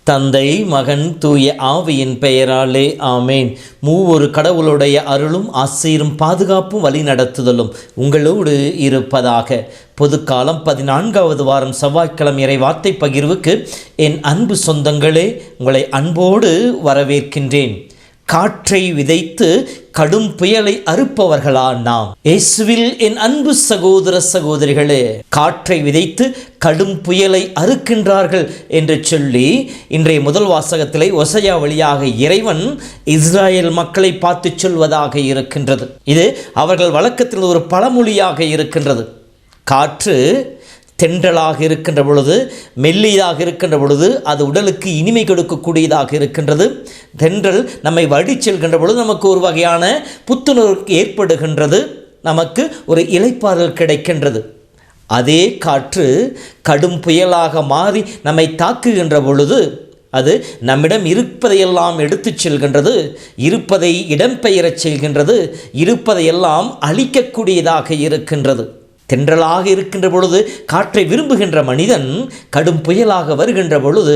தந்தை, மகன், தூய ஆவியின் பெயராலே ஆமேன். மூவொரு கடவுளுடைய அருளும் ஆசீரும் பாதுகாப்பும் வழி நடத்துதலும் உங்களோடு இருப்பதாக. பொதுக்காலம் 14வது வாரம் செவ்வாய்க்கிழமை இறை வார்த்தை பகிர்வுக்கு என் அன்பு சொந்தங்களே, உங்களை அன்போடு வரவேற்கின்றேன். காற்றை விதைத்து கடும் புயலை அறுப்பவர்களா நாம்? இயேசுவில் என் அன்பு சகோதர சகோதரிகளே, காற்றை விதைத்து கடும் புயலை அறுக்கின்றார்கள் என்று சொல்லி இன்றைய முதல் வாசகத்திலே ஓசையா வழியாக இறைவன் இஸ்ராயேல் மக்களை பார்த்து சொல்வதாக இருக்கின்றது. இது அவர்கள் வழக்கத்தில் ஒரு பழமொழியாக இருக்கின்றது. காற்று தென்றலாக இருக்கின்ற பொழுது, மெல்லியதாக இருக்கின்ற பொழுது அது உடலுக்கு இனிமை கொடுக்கக்கூடியதாக இருக்கின்றது. தென்றல் நம்மை வழி செல்கின்ற பொழுது நமக்கு ஒரு வகையான புத்துணர்வு ஏற்படுகின்றது, நமக்கு ஒரு இளைப்பாறல் கிடைக்கின்றது. அதே காற்று கடும் புயலாக மாறி நம்மை தாக்குகின்ற பொழுது அது நம்மிடம் இருப்பதையெல்லாம் எடுத்து செல்கின்றது, இருப்பதை இடம்பெயரச் செய்கின்றது, இருப்பதையெல்லாம் அழிக்கக்கூடியதாக இருக்கின்றது. தென்றலாக இருக்கின்ற பொழுது காற்றை விரும்புகின்ற மனிதன் கடும் புயலாக வருகின்ற பொழுது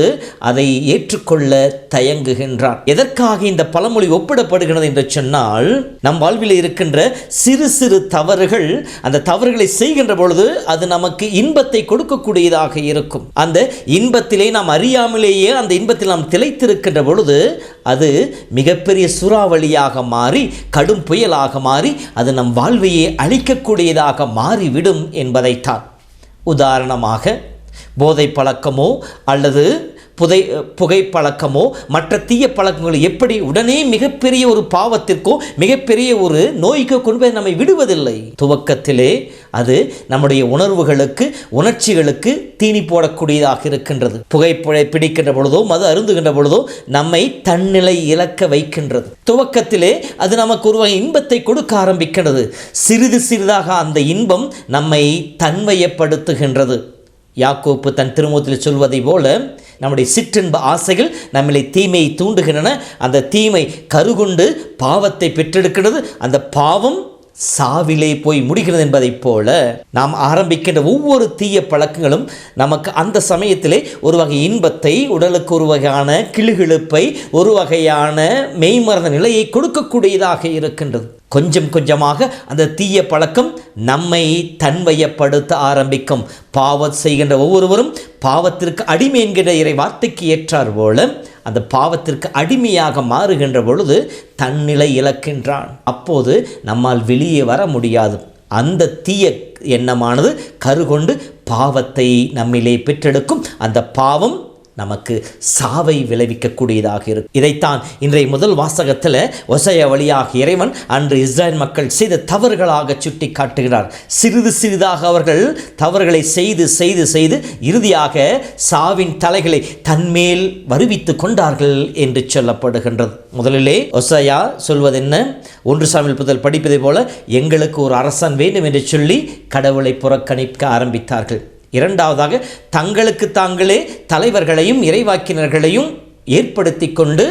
அதை ஏற்றுக்கொள்ள தயங்குகின்றான். எதற்காக இந்த பழமொழி ஒப்பிடப்படுகிறது என்று சொன்னால், நம் வாழ்வில் இருக்கின்ற சிறு சிறு தவறுகள், அந்த தவறுகளை செய்கின்ற பொழுது அது நமக்கு இன்பத்தை கொடுக்கக்கூடியதாக இருக்கும். அந்த இன்பத்திலே நாம் அறியாமலேயே அந்த இன்பத்தில் நாம் திளைத்திருக்கின்ற பொழுது அது மிகப்பெரிய சூறாவளியாக மாறி, கடும் புயலாக மாறி, அது நம் வாழ்வையே அழிக்கக்கூடியதாக மாறிவிடும் என்பதைத்தான். உதாரணமாக, போதை பழக்கமோ அல்லது புகைப்பழக்கமோ மற்ற தீய பழக்கங்கள் எப்படி உடனே மிகப்பெரிய ஒரு பாவத்திற்கோ மிகப்பெரிய ஒரு நோய்க்கோ கொண்டு போய் நம்மை விடுவதில்லை. துவக்கத்திலே அது நம்முடைய உணர்வுகளுக்கு, உணர்ச்சிகளுக்கு தீனி போடக்கூடியதாக இருக்கின்றது. புகைப்பழை பிடிக்கின்ற பொழுதோ மது அருந்துகின்ற பொழுதோ நம்மை தன்னிலை இழக்க வைக்கின்றது. துவக்கத்திலே அது நமக்கு ஒரு வகை இன்பத்தை கொடுக்க ஆரம்பிக்கின்றது. சிறிது சிறிதாக அந்த இன்பம் நம்மை தன்மையப்படுத்துகின்றது. யாக்கோப்பு தன் திருமுகத்தில் சொல்வதை போல, நம்முடைய சிற்றின்ப ஆசைகள் நம்மளை தீமையை தூண்டுகின்றன. அந்த தீமை கருகொண்டு பாவத்தை பெற்றெடுக்கிறது. அந்த பாவம் சாவிலே போய் முடிகிறது என்பதைப் போல நாம் ஆரம்பிக்கின்ற ஒவ்வொரு தீய பழக்கங்களும் நமக்கு அந்த சமயத்திலே ஒரு வகை இன்பத்தை, உடலுக்கு ஒரு வகையான கிளுகிழுப்பை, ஒரு வகையான மெய்மறந்த நிலையை கொடுக்கக்கூடியதாக இருக்கின்றது. கொஞ்சம் கொஞ்சமாக அந்த தீய பழக்கம் நம்மை தன்மையப்படுத்த ஆரம்பிக்கும். பாவம் செய்கின்ற ஒவ்வொருவரும் பாவத்திற்கு அடிமை என்கிற இறை வார்த்தைக்கு ஏற்றார் போல அந்த பாவத்திற்கு அடிமையாக மாறுகின்ற பொழுது தன்னிலை இழக்கின்றான். அப்போது நம்மால் வெளியே வர முடியாது. அந்த தீய எண்ணமானது கருகொண்டு பாவத்தை நம்மிலே பெற்றெடுக்கும். அந்த பாவம் நமக்கு சாவை விளைவிக்கக்கூடியதாக இருக்கும். இதைத்தான் இன்றைய முதல் வாசகத்தில் ஓசையா வழியாக இறைவன் அன்று இஸ்ராயேல் மக்கள் செய்த தவறுகளாக சுட்டி காட்டுகிறார். சிறிது சிறிதாக அவர்கள் தவறுகளை செய்து செய்து செய்து இறுதியாக சாவின் தலைகளை தன்மேல் வருவித்து கொண்டார்கள் என்று சொல்லப்படுகின்றது. முதலிலே ஓசையா சொல்வது என்ன? 1 சாமுவேல் புத்தகத்தில் படிப்பதை போல எங்களுக்கு ஒரு அரசன் வேண்டும் என்று சொல்லி கடவுளை புறக்கணிக்க ஆரம்பித்தார்கள். இரண்டாவதாக, தங்களுக்கு தாங்களே தலைவர்களையும் இறைவாக்கினர்களையும் ஏற்படுத்தி கொண்டு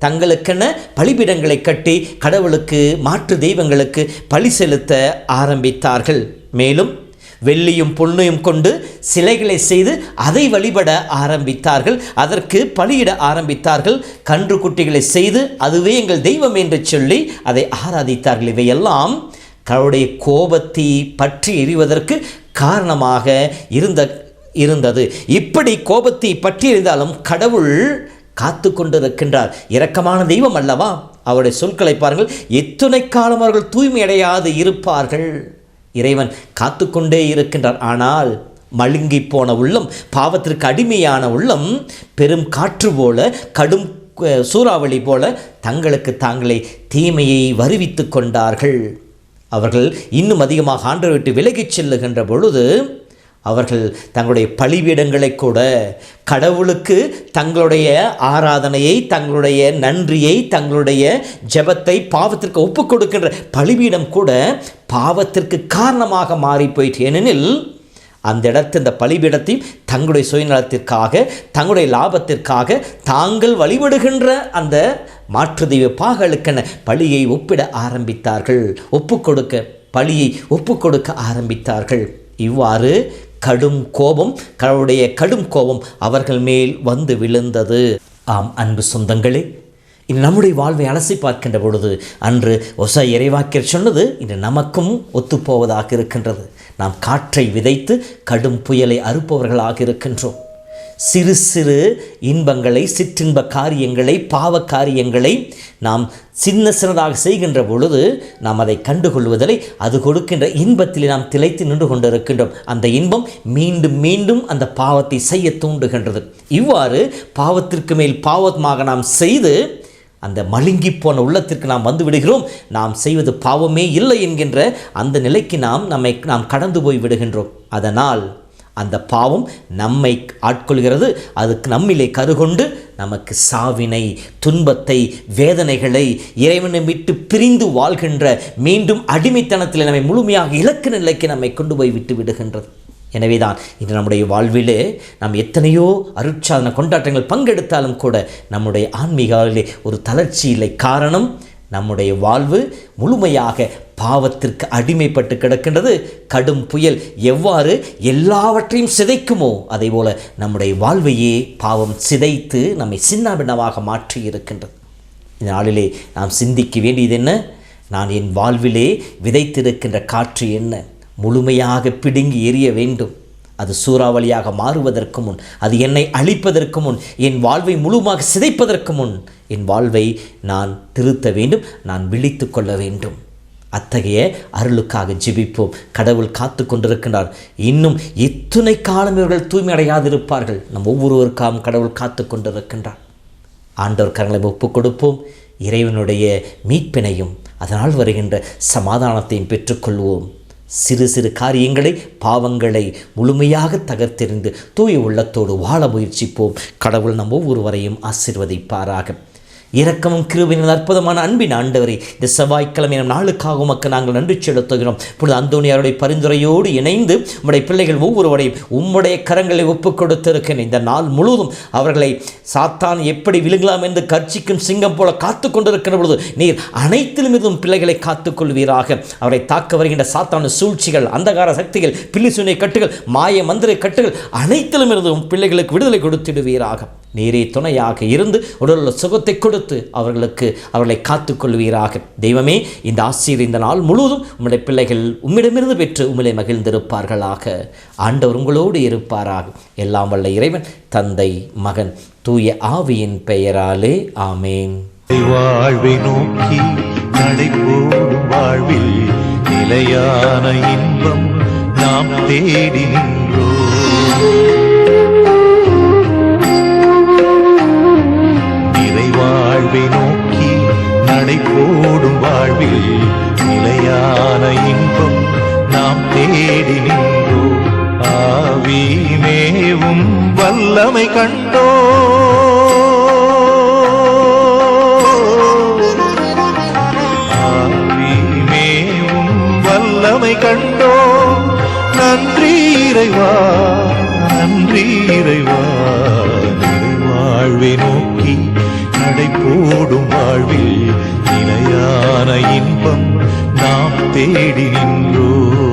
தங்களுக்கென பலிபீடங்களை கட்டி கடவுளுக்கு, மாற்று தெய்வங்களுக்கு பலி செலுத்த ஆரம்பித்தார்கள். மேலும் வெள்ளியும் பொன்னையும் கொண்டு சிலைகளை செய்து அதை வழிபட ஆரம்பித்தார்கள். அதற்கு பலியிட ஆரம்பித்தார்கள். கன்று குட்டிகளை செய்து அதுவே எங்கள் தெய்வம் என்று சொல்லி அதை ஆராதித்தார்கள். இவையெல்லாம் கடவுளுடைய கோபத்தை பற்றி எறிவதற்கு காரணமாக இருந்தது. இப்படி கோபத்தை பற்றி எறிந்தாலும் கடவுள் காத்து கொண்டிருக்கின்றார். இரக்கமான தெய்வம் அல்லவா? அவருடைய சொற்களை பாருங்கள். எத்தனை காலம் அவர்கள் தூய்மையடையாது இருப்பார்கள். இறைவன் காத்து கொண்டே இருக்கின்றார். ஆனால் மழுங்கி போன உள்ளம், பாவத்திற்கு அடிமையான உள்ளம் பெரும் காற்று போல, கடும் சூறாவளி போல தங்களுக்கு தாங்களே தீமையை வருவித்து கொண்டார்கள். அவர்கள் இன்னும் அதிகமாக ஆண்டவரை விட்டு விலகிச் செல்லுகின்ற பொழுது அவர்கள் தங்களுடைய பலிபீடங்களை கூட, கடவுளுக்கு தங்களுடைய ஆராதனையை, தங்களுடைய நன்றியை, தங்களுடைய ஜெபத்தை பாவத்திற்கு ஒப்புக் கொடுக்கின்ற பலிபீடம் கூட பாவத்திற்கு காரணமாக மாறி போயிற்று. ஏனெனில் அந்த இடத்து இந்த பலிபீடத்தையும் தங்களுடைய சுயநலத்திற்காக, தங்களுடைய லாபத்திற்காக தாங்கள் வழிபடுகின்ற அந்த மாற்று தெய்வ பாகலுக்கென பலியை ஒப்பிட ஆரம்பித்தார்கள். பலியை ஒப்புக் கொடுக்க ஆரம்பித்தார்கள். இவ்வாறு கடும் கோபம், கடவுளுடைய கடும் கோபம் அவர்கள் மேல் வந்து விழுந்தது. ஆம் அன்பு சொந்தங்களே, இன்று நம்முடைய வாழ்வை அலசி பார்க்கின்ற பொழுது அன்று ஒசா இறைவாக்கியர் சொன்னது இன்று நமக்கும் ஒத்துப்போவதாக இருக்கின்றது. நாம் காற்றை விதைத்து கடும் புயலை அறுப்பவர்களாக இருக்கின்றோம். சிறு சிறு இன்பங்களை, சிற்றின்ப காரியங்களை, பாவ காரியங்களை நாம் சின்னதாக செய்கின்ற பொழுது நாம் அதை கண்டுகொள்வதில்லை. அது கொடுக்கின்ற இன்பத்தில் நாம் திளைத்து நின்று கொண்டிருக்கின்றோம். அந்த இன்பம் மீண்டும் மீண்டும் அந்த பாவத்தை செய்ய தூண்டுகின்றது. இவ்வாறு பாவத்திற்கு மேல் பாவமாக நாம் செய்து அந்த மழுங்கி போன உள்ளத்திற்கு நாம் வந்து விடுகிறோம். நாம் செய்வது பாவமே இல்லை என்கின்ற அந்த நிலைக்கு நாம் கடந்து போய் விடுகின்றோம். அதனால் அந்த பாவம் நம்மை ஆட்கொள்கிறது. அதுக்கு நம்மிலே கருகொண்டு நமக்கு சாவினை, துன்பத்தை, வேதனைகளை, இறைவனை விட்டு பிரிந்து வாழ்கின்ற மீண்டும் அடிமைத்தனத்தில் நம்மை முழுமையாக இலக்கு நிலைக்கு நம்மை கொண்டு போய் விட்டு விடுகின்றது. எனவேதான் இன்று நம்முடைய வாழ்விலே நாம் எத்தனையோ அருட்சாதன கொண்டாட்டங்கள் பங்கெடுத்தாலும் கூட நம்முடைய ஆன்மீகாவிலே ஒரு தளர்ச்சி இல்லை. காரணம், நம்முடைய வாழ்வு முழுமையாக பாவத்திற்கு அடிமைப்பட்டு கிடக்கின்றது. கடும் புயல் எவ்வாறு எல்லாவற்றையும் சிதைக்குமோ அதே போல நம்முடைய வாழ்வையே பாவம் சிதைத்து நம்மை சின்னபின்னமாக மாற்றி இருக்கின்றது. இந்த நாளிலே நாம் சிந்திக்க வேண்டியது என்ன? நான் என் வாழ்விலே விதைத்திருக்கின்ற காற்று என்ன? முழுமையாக பிடுங்கி எறிய வேண்டும். அது சூறாவளியாக மாறுவதற்கு முன், அது என்னை அழிப்பதற்கு முன், என் வாழ்வை முழுமையாக சிதைப்பதற்கு முன் என் வாழ்வை நான் திருத்த வேண்டும். நான் விழித்து கொள்ள வேண்டும். அத்தகைய அருளுக்காக ஜெபிப்போம். கடவுள் காத்து கொண்டிருக்கின்றார். இன்னும் எத்தனை காலம் இவர்கள் தூய்மை அடையாதிருப்பார்கள்? நம் ஒவ்வொருவருக்காகவும் கடவுள் காத்து கொண்டிருக்கின்றார். ஆண்டவர் கரங்களை ஒப்புக் கொடுப்போம். இறைவனுடைய மீட்பினையும் அதனால் வருகின்ற சமாதானத்தையும் பெற்றுக்கொள்வோம். சிறு சிறு காரியங்களை, பாவங்களை முழுமையாக தகர்த்தெறிந்து தூய உள்ளத்தோடு வாழ முயற்சிப்போம். கடவுள் நம் ஒவ்வொருவரையும் ஆசீர்வதிப்பாராக. இரக்கமும் கிருபையின் அற்புதமான அன்பின் ஆண்டவரே, இந்த செவ்வாய்க்கிழமை நாளுக்காக உமக்கு நாங்கள் நன்றி செலுத்துகிறோம். இப்பொழுது அந்தோனியாருடைய பரிந்துரையோடு இணைந்து உம்முடைய பிள்ளைகள் ஒவ்வொருவரையும் உம்முடைய கரங்களை ஒப்புக் கொடுத்திருக்கிறேன். இந்த நாள் முழுவதும் அவர்களை சாத்தான் எப்படி விழுங்கலாம் என்று கர்ச்சிக்கும் சிங்கம் போல காத்து கொண்டிருக்கிற பொழுது நீர் அனைத்திலும் இதுவும் பிள்ளைகளை காத்துக்கொள்வீராக. அவரை தாக்க வருகின்ற சாத்தான சூழ்ச்சிகள், அந்தகார சக்திகள், பில்லிசூனிய கட்டுகள், மாய மந்திர கட்டுகள் அனைத்திலும் இருந்தும் பிள்ளைகளுக்கு விடுதலை கொடுத்திடுவீராக. நீரே துணையாக இருந்து உடலுள்ள சுகத்தை கொடுத்து அவர்களை காத்துக்கொள்வீராக. தெய்வமே, இந்த ஆசீர் இந்த நாள் முழுவதும் உம்முடைய பிள்ளைகள் உம்மிடமிருந்து பெற்று உம்மிலே மகிழ்ந்திருப்பார்களாக. ஆண்டவர் உங்களோடு இருப்பாராக. எல்லாம் வல்ல இறைவன், தந்தை, மகன், தூய ஆவியின் பெயராலே ஆமேன். வாழ்வை நோக்கி நடைபோடும் வாழ்வில் நிலையான இன்பம் நாம் தேடி நின்றோம். வாழ்வை நோக்கி நடைபோடும் வாழ்வில் நிலையான இன்பம் நாம் தேடி நின்றோம். ஆவி மேவும் வல்லமை கண்டோ, ஆவி மேவும் வல்லமை கண்டோ. நன்றி இறைவா, நன்றி இறைவா. வாழ்வை நோக்கி நடைபோடும் வாழ்வில் நிலையான இன்பம் நாம் தேடி நின்றோம்.